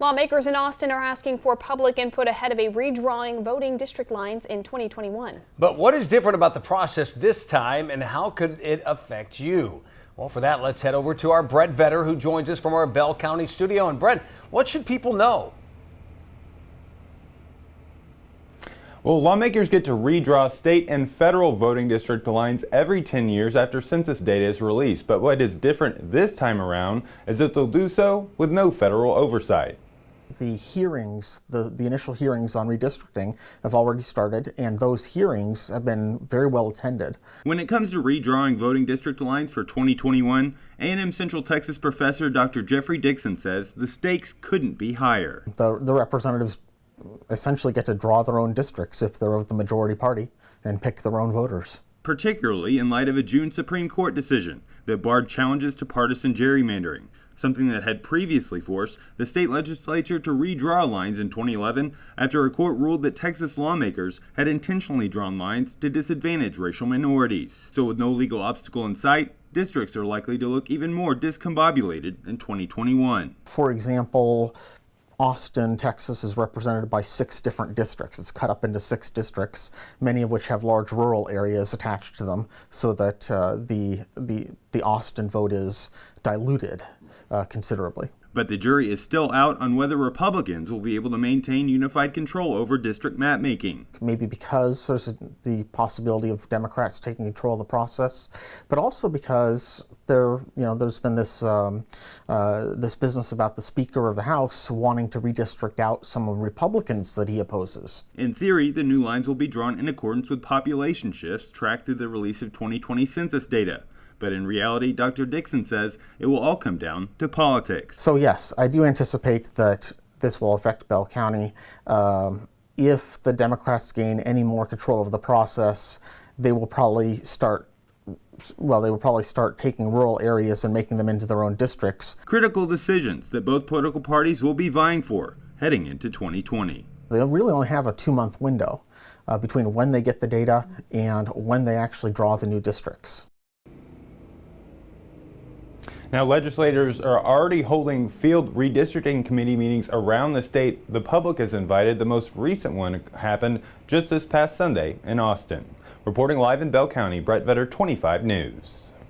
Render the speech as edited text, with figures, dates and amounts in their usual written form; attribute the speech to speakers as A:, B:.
A: Lawmakers in Austin are asking for public input ahead of a redrawing voting district lines in 2021.
B: But what is different about the process this time, and how could it affect you? Well, for that, let's head over to our Brett Vetter, who joins us from our Bell County studio. And Brett, what should people know?
C: Well, lawmakers get to redraw state and federal voting district lines every 10 years after census data is released. But what is different this time around is that they'll do so with no federal oversight.
D: The hearings, the initial hearings on redistricting have already started, and those hearings have been very well attended.
C: When it comes to redrawing voting district lines for 2021, A&M Central Texas professor Dr. Jeffrey Dixon says the stakes couldn't be higher.
D: The representatives essentially get to draw their own districts if they're of the majority party and pick their own voters.
C: Particularly in light of a June Supreme Court decision that barred challenges to partisan gerrymandering, something that had previously forced the state legislature to redraw lines in 2011 after a court ruled that Texas lawmakers had intentionally drawn lines to disadvantage racial minorities. So with no legal obstacle in sight, districts are likely to look even more discombobulated in 2021.
D: For example, Austin, Texas is represented by 6 different districts. It's cut up into 6 districts, many of which have large rural areas attached to them, so that the Austin vote is diluted considerably.
C: But the jury is still out on whether Republicans will be able to maintain unified control over district map making.
D: Maybe because there's the possibility of Democrats taking control of the process, but also because there's been this this business about the Speaker of the House wanting to redistrict out some of the Republicans that he opposes.
C: In theory, the new lines will be drawn in accordance with population shifts tracked through the release of 2020 census data. But in reality, Dr. Dixon says it will all come down to politics.
D: So yes, I do anticipate that this will affect Bell County. If the Democrats gain any more control of the process, they will probably start taking rural areas and making them into their own districts.
C: Critical decisions that both political parties will be vying for heading into 2020.
D: They really only have a 2-month window between when they get the data and when they actually draw the new districts.
C: Now, legislators are already holding field redistricting committee meetings around the state. The public is invited. The most recent one happened just this past Sunday in Austin. Reporting live in Bell County, Brett Vetter, 25 News.